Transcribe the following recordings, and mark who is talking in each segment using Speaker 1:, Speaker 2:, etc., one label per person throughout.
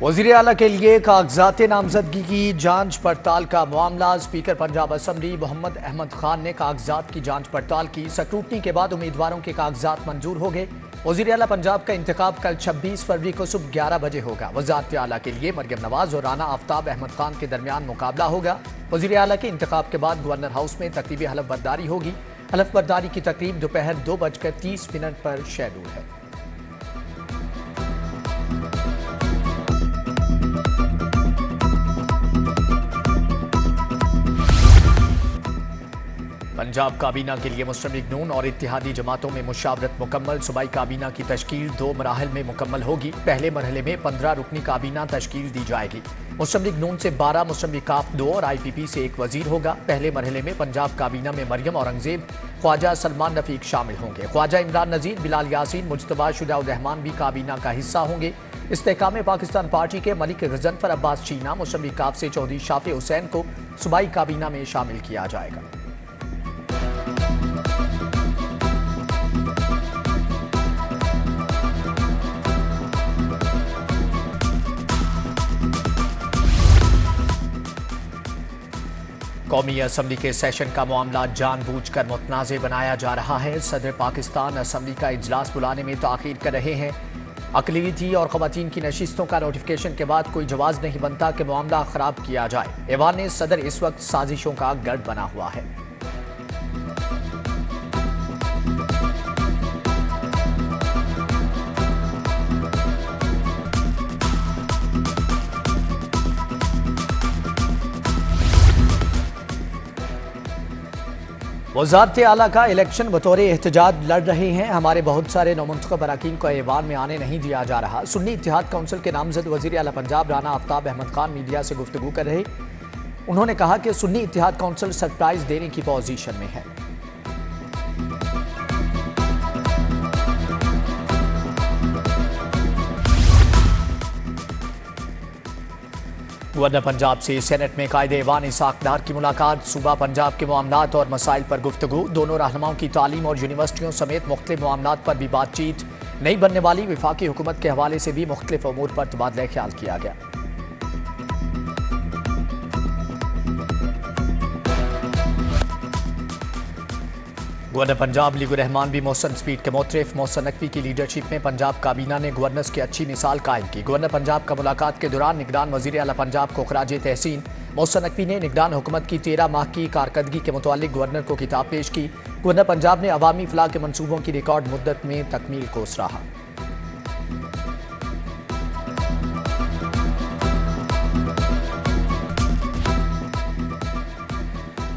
Speaker 1: वज़ीर आला के लिए कागजात नामजदगी की जांच पड़ताल का मामला। स्पीकर पंजाब असम्बली मोहम्मद अहमद खान ने कागजात की जांच पड़ताल की। स्क्रूटनी के बाद उम्मीदवारों के कागजात मंजूर हो गए। वज़ीर आला पंजाब का इंतखाब कल 26 फरवरी को सुबह 11 बजे होगा। वज़ारत आला के लिए मरियम नवाज और राना आफ्ताब अहमद खान के दरमियान मुकाबला होगा। वज़ीर आला के इंतखाब के बाद गवर्नर हाउस में तकरीब हलफ बर्दारी होगी। हलफ बर्दारी की तकरीब दोपहर 2:30 पर शेड्यूल है। पंजाब काबीना के लिए मुस्लिम लीग नून और इत्तेहादी जमातों में मुशावरत मुकम्मल। सूबाई काबीना की तश्कील 2 मराहल में मुकम्मल होगी। पहले मरहले में 15 रुकनी काबीना तश्कील दी जाएगी। मुस्लिम लीग नून से 12, मुस्लिम लीग काफ 2 और IPP से 1 वजीर होगा। पहले मरहले में पंजाब काबीना में मरियम औरंगजेब, ख्वाजा सलमान रफीक शामिल होंगे। ख्वाजा इमरान नजीर, बिलाल यासीन, मुजतबा शुजा रहमान भी काबीना का हिस्सा होंगे। इस्तेहकाम पाकिस्तान पार्टी के मलिक गजनफर अब्बास चीना, मुस्लिम लीग काफ से चौधरी शाफी हुसैन को सूबाई काबीना में शामिल किया जाएगा। कौमी असम्बली के सेशन का मामला जानबूझकर मुतनाज़ बनाया जा रहा है। सदर पाकिस्तान असम्बली का इजलास बुलाने में ताख़ीर कर रहे हैं। अक़लियती और ख़वातीन की नशिस्तों का नोटिफिकेशन के बाद कोई जवाज़ नहीं बनता कि मामला ख़राब किया जाए। ऐवान ने सदर इस वक्त साजिशों का गढ़ बना हुआ है। वज़ारत आला का इलेक्शन बतौर एहतजाज लड़ रहे हैं। हमारे बहुत सारे नौमुंतखब अरकान को ऐवान में आने नहीं दिया जा रहा। सुन्नी इत्तेहाद काउंसिल के नामजद वज़ीर आला पंजाब राना आफ्ताब अहमद खान मीडिया से गुफ्तगू कर रहे। उन्होंने कहा कि सुन्नी इत्तेहाद काउंसिल सरप्राइज देने की पोजीशन में है। गवर्नर पंजाब से सेनेट में कायदे ऐवान इसाक डार की मुलाकात। सूबा पंजाब के मामलात और मसाइल पर गुफ्तगू। दोनों रहनुमाओं की तालीम और यूनिवर्सिटियों समेत मुख्तलिफ मामलात पर भी बातचीत। नई बनने वाली विफाकी हुकूमत के हवाले से भी मुख्तलिफ अमूर पर तबादला ख्याल किया गया। गवर्नर पंजाब लीग रहमान भी मोहसन स्पीड के मोतरफ। मोहसन नकवी की लीडरशिप में पंजाब काबीना ने गवर्नर्स की अच्छी मिसाल कायम की। गवर्नर पंजाब का मुलाकात के दौरान निगरान वज़ीर आला पंजाब को खराज तहसीन। मोहसन नकवी ने निगरान हुकूमत की 13 माह की कारकर्दगी के मुतालिक गवर्नर को किताब पेश की। गवर्नर पंजाब ने अवामी फलाह के मनसूबों की रिकॉर्ड मुद्दत में तकमील को सराहा।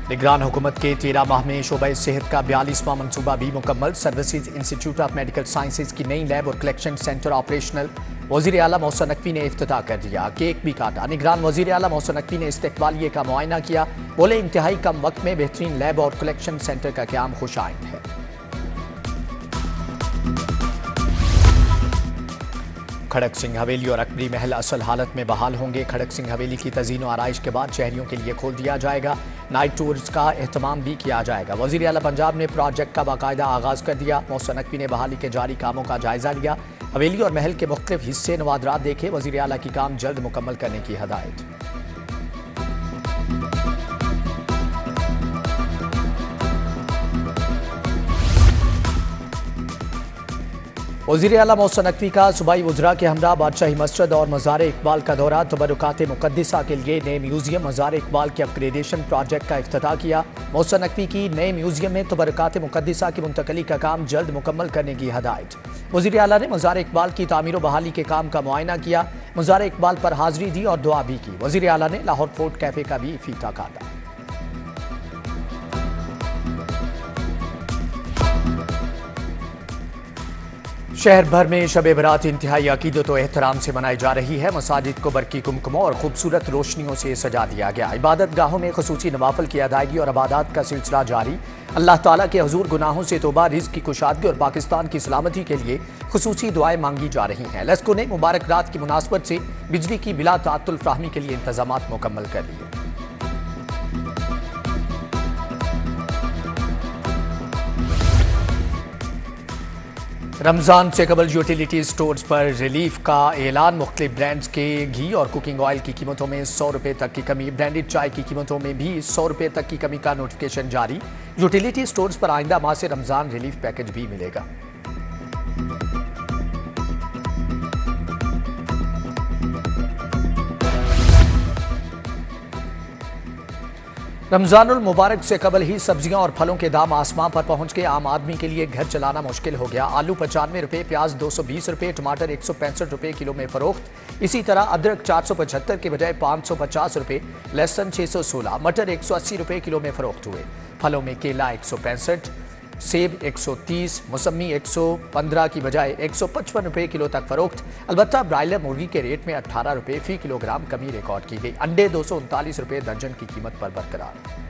Speaker 1: निगरान हुकूमत के 13 माह में शोबा सेहत का 42वां मनसूबा भी मुकम्मल। Services institute of medical sciences की नई लैब और कलेक्शन सेंटर ऑपरेशनल। वज़ीर आला मोहसन नकवी ने इफ्तिताह कर दिया। केक भी काटा। निगरान वज़ीर आला मोहसन नकवी ने इस्तकबालिये का मुआयना किया। बोले इंतहाई कम वक्त में बेहतरीन लैब और कलेक्शन सेंटर का क़याम खुशाइंद है। खड़क सिंह हवेली और अकबरी महल असल हालत में बहाल होंगे। खड़क सिंह हवेली की तज़ीन और आराइश के बाद शहरियों के लिए खोल दिया जाएगा। नाइट टूर्स का एहतमाम भी किया जाएगा। वज़ीर आला पंजाब ने प्रोजेक्ट का बाकायदा आगाज़ कर दिया। मोहसन नकवी ने बहाली के जारी कामों का जायजा लिया। हवेली और महल के मुख्तलिफ हिस्से नवादरात देखे। वज़ीर आला की काम जल्द मुकम्मल करने की हदायत। वज़ीर आला मोहसन नकवी का सूबाई वज़रा के हमरा बादशाही मस्जिद और मज़ार इकबाल का दौरा। तबरुकात मुक़द्दिसा के लिए नए म्यूजियम मज़ार इकबाल के अपग्रेडेशन प्रोजेक्ट का इफ्तिताह किया। मोहसन नकवी की नए म्यूजियम में तबरुकात मुक़द्दिसा की मुंतकली का काम जल्द मुकम्मल करने की हदायत। वज़ीर आला ने मज़ार इकबाल की तामीर व बहाली के काम का मुआयना किया। मज़ार इकबाल पर हाज़री दी और दुआ भी की। वज़ीर आला ने लाहौर फोर्ट कैफ़े का भी फीता काटा। शहर भर में शब बरात इंतहाई अकीदत व एहतराम से मनाई जा रही है। मसाजिद को बरकी कुमकुमों और खूबसूरत रोशनियों से सजा दिया गया। इबादत गाहों में खसूसी नवाफिल की अदायगी और इबादत का सिलसिला जारी। अल्लाह ताला के हुजूर गुनाहों से तौबा, रिज़्क़ की कुशादगी और पाकिस्तान की सलामती के लिए खसूसी दुआएं मांगी जा रही हैं। लेस्को ने मुबारक रात की मुनासबत से बिजली की बिला ताअत्तुल फ्राहमी के लिए इंतजामात मुकम्मल कर लिए। रमजान से कबल यूटिलिटी स्टोर्स पर रिलीफ का ऐलान। मुख्तलिफ ब्रांड्स के घी और कुकिंग ऑयल की कीमतों में 100 रुपये तक की कमी। ब्रांडेड चाय की कीमतों में भी 100 रुपये तक की कमी का नोटिफिकेशन जारी। यूटिलिटी स्टोर्स पर आइंदा माह से रमजान रिलीफ पैकेज भी मिलेगा। रमजानुल मुबारक से कबल ही सब्जियां और फलों के दाम आसमां पर पहुंच गए। आम आदमी के लिए घर चलाना मुश्किल हो गया। आलू 95 रुपये, प्याज 220 रुपये, टमाटर 165 रुपये किलो में फरोख्त। इसी तरह अदरक 475 के बजाय 550 रुपये, लहसुन 616, मटर 180 रुपये किलो में फरोख्त हुए। फलों में केला 165, सेब 130, मौसमी 115 की बजाय 155 रुपये किलो तक फरोख्त। अलबत्ता ब्रायलर मुर्गी के रेट में 18 रुपये फी किलोग्राम कमी रिकॉर्ड की गई। अंडे 239 रुपये दर्जन की कीमत पर बरकरार।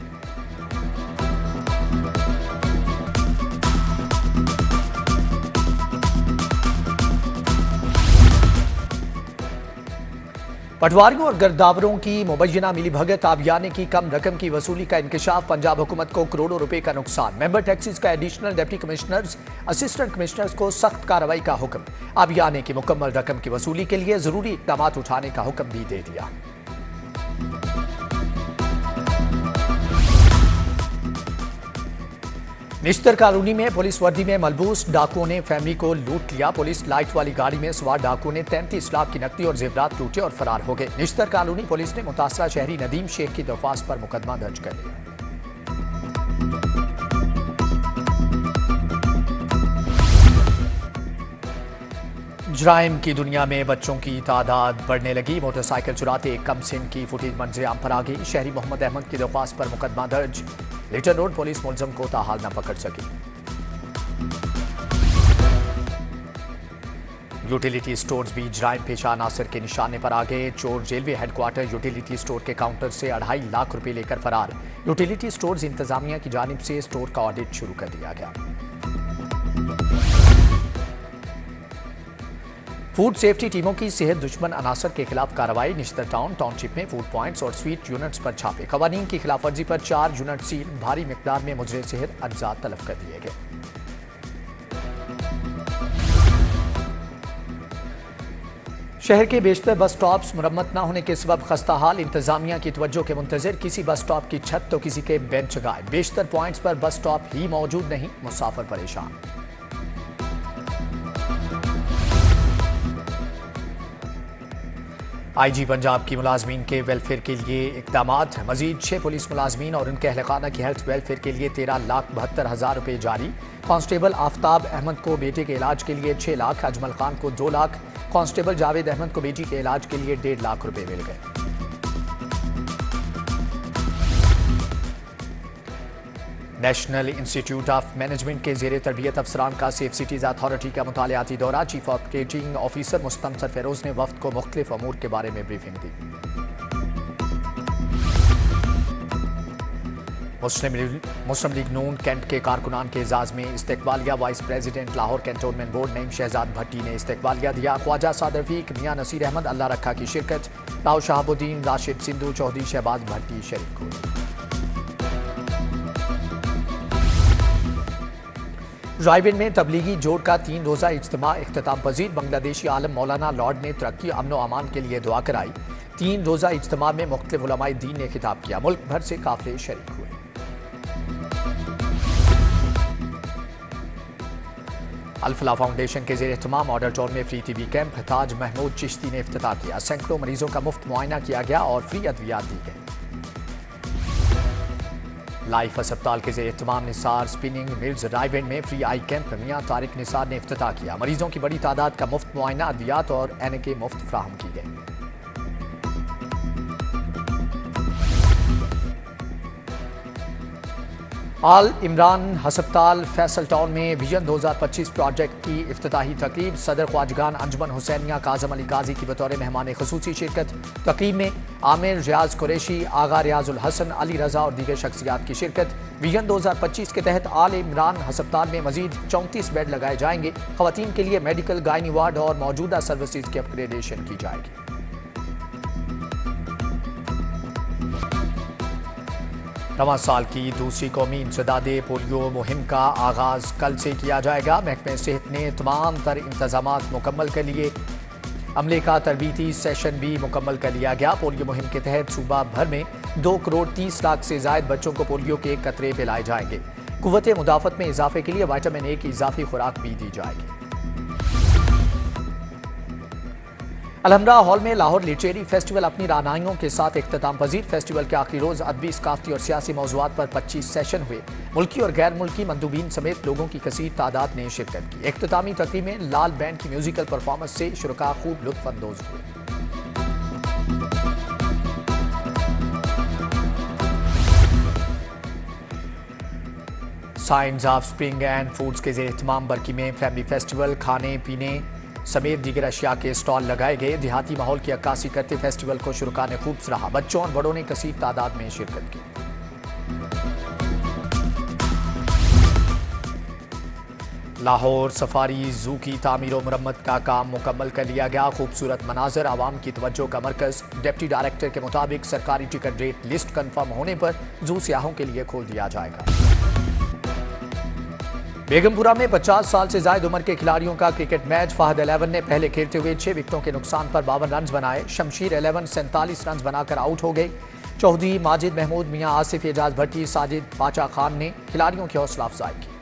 Speaker 1: पटवारियों और गिरदावरों की मुबैना मिलीभगत, आबियाने की कम रकम की वसूली का इंकशाफ। पंजाब हुकूमत को करोड़ों रुपए का नुकसान। मेंबर टैक्सीज का additional deputy commissioners, assistant commissioners को सख्त कार्रवाई का हुक्म। आबियाने की मुकम्मल रकम की वसूली के लिए जरूरी इकदाम उठाने का हुक्म भी दे दिया। निश्तर कॉलोनी में पुलिस वर्दी में मलबूस डाकुओं ने फैमिली को लूट लिया। पुलिस लाइट वाली गाड़ी में सवार डाकुओं ने 33 लाख की नकदी और जेवरात लूटे और फरार हो गए। निश्तर कॉलोनी पुलिस ने मुतासरा शहरी नदीम शेख की दरख्वास्त पर मुकदमा दर्ज कर लिया। जराइम की दुनिया में बच्चों की तादाद बढ़ने लगी। मोटरसाइकिल चुराते एक कम सिन की फुटेज मंजर-ए-आम पर आ गई। शहरी मोहम्मद अहमद की दरख्वास्त पर मुकदमा दर्ज। लिटन रोड पुलिस मुलजम को ताहाल न पकड़ सकी। यूटिलिटी स्टोर्स भी जराइम पेशा अनासर के निशाने पर आ गए। चोर रेलवे हेडक्वार्टर यूटिलिटी स्टोर के काउंटर से 2.5 लाख रुपए लेकर फरार। यूटिलिटी स्टोर्स इंतजामिया की जानिब से स्टोर का ऑडिट शुरू कर दिया गया। फूड सेफ्टी टीमों की सेहत दुश्मन अनासर के खिलाफ कार्रवाई। निश्तर टाउनशिप में फूड पॉइंट्स और स्वीट यूनिट्स पर छापे। खवानीन की खिलाफ वर्जी पर 4 यूनिट सील। भारी मिकदार में मुजरे सेहत अज्जा तलब कर दिए गए। शहर के बेशतर बस स्टॉप्स मुरम्मत न होने के सबब खस्ता हाल। इंतजामिया की तवज्जो के मुंतजिर। किसी बस स्टॉप की छत तो किसी के बेंच गायब। बेशतर पॉइंट्स पर बस स्टॉप ही मौजूद नहीं। मुसाफिर परेशान। आईजी पंजाब की मुलाजमीन के वेलफेयर के लिए इकदामात। मजीद 6 पुलिस मुलाजमीन और उनके अहलखाना की हेल्थ वेलफेयर के लिए 13,72,000 रुपए जारी। कांस्टेबल आफ्ताब अहमद को बेटे के इलाज के लिए 6 लाख, अजमल खान को 2 लाख, कांस्टेबल जावेद अहमद को बेटी के इलाज के लिए 1.5 लाख रुपए मिल गए। नेशनल इंस्टीट्यूट ऑफ मैनेजमेंट के जेर तरबियत अफसरान का सेफ सिटीज अथॉरिटी का मुतालियाती दौरा। Chief operating officer Mustamsar Feroz ने वफ्द को मुख्तलिफ अमूर के बारे में ब्रीफिंग दी। मुस्लिम लीग नून कैंट के कारकुनान के एजाज में इस्तकबालिया। Vice president Lahore cantonment board Naeem Shahzad Bhatti ने इस्तकबालिया दिया। ख्वाजा साद रफीक, मियां नसीर अहमद, अल्लाह रखा की शिरकत। लाहौर शहाबुद्दीन, राशिद सिंधु, चौधरी शहबाज भट्टी शरीक हुए। रायबेन में तबलीगी जोड़ का 3 रोज़ा इज्तिमा इख्तिताम पजीर। बांग्लादेशी आलम मौलाना लॉर्ड ने तरक्की, अमन व अमान के लिए दुआ कराई। 3 रोज़ा इज्तिमा में मुख्तलिफ उलमाए दीन ने खिताब किया। मुल्क भर से काफिले शरीक हुए। अल-फलाह फाउंडेशन के जेर एहतमाम मॉडल टाउन में फ्री टीबी कैंप ताज महमूद चिश्ती ने इफ्तिताह किया। सैकड़ों मरीजों का मुफ्त मुआयना किया गया और फ्री अद्वियात दी गई। लाइफ अस्पताल के जेर एहतमाम निसार स्पिनिंग मिल्स रायबेंड में फ्री आई कैंप मियां तारिक निसार ने इफ्तिताह किया। मरीजों की बड़ी तादाद का मुफ्त मुआयना, अद्वियात और एनके मुफ्त फ्राहम की गई। आल इमरान हस्पताल फैसल टाउन में विजन 2025 प्रोजेक्ट की इफ्तिताही तकरीब। सदर ख्वाजगान अंजुमन हुसैनिया काजम अली काजी की बतौर मेहमान खुसूसी शिरकत। तकरीब में आमिर रियाज कुरैशी, आगा रियाजुल हसन, अली रजा और दीगर शख्सियात की शिरकत। विजन 2025 के तहत आल इमरान हस्पताल में मजीद 34 बेड लगाए जाएंगे। खवातीन के लिए मेडिकल, गायनी वार्ड और मौजूदा सर्विसेज की अपग्रेडेशन की जाएगी। रवां साल की दूसरी कौमी इंसदादे पोलियो मुहिम का आगाज कल से किया जाएगा। महकमे सेहत ने तमाम तर इंतजाम मुकम्मल कर लिए। अमले का तरबीती सेशन भी मुकम्मल कर लिया गया। पोलियो मुहिम के तहत सूबा भर में 2 करोड़ 30 लाख से ज्यादा बच्चों को पोलियो के कतरे पिलाए जाएंगे। कुव्वत मुदाफत में इजाफे के लिए विटामिन ए की इजाफी खुराक भी दी जाएगी। अलहमरा हॉल में लाहौर लिटरेरी फेस्टिवल अपनी रानाइयों के साथ इख्तिताम पजीर। फेस्टिवल के आखिरी रोज अदबी, सकाफती और सियासी मौज़ूआत पर 25 सेशन हुए। मुल्की और गैर मुल्की मंदूबीन समेत लोगों की कसीर तादाद ने शिरकत की। इख्तितामी तकरीब में लाल बैंड की म्यूजिकल परफॉर्मेंस से शुरका खूब लुत्फ अंदोज हुए। Science of spring and foods के ज़ेर एहतमाम बरकी में फैमिली फेस्टिवल, खाने पीने समेत दीगर अशिया के स्टॉल लगाए गए। देहाती माहौल की अक्कासी करते फेस्टिवल को शुरुका ने खूब सराहा। बच्चों और बड़ों ने कसीर तादाद में शिरकत की। लाहौर सफारी जू की तामीर और मुरम्मत का काम मुकम्मल कर लिया गया। खूबसूरत मनाजर, आवाम की तवज्जो का मरकज। डिप्टी डायरेक्टर के मुताबिक सरकारी टिकट रेट लिस्ट कन्फर्म होने पर जू सियाहों के लिए खोल दिया जाएगा। बेगमपुरा में 50 साल से ज्यादा उम्र के खिलाड़ियों का क्रिकेट मैच। फहद 11 ने पहले खेलते हुए 6 विकेटों के नुकसान पर 52 रन बनाए। शमशीर 11 47 रन बनाकर आउट हो गए। चौधरी माजिद महमूद, मियां आसिफ, एजाज भट्टी, साजिद पाचा खान ने खिलाड़ियों की हौसला अफजाई की।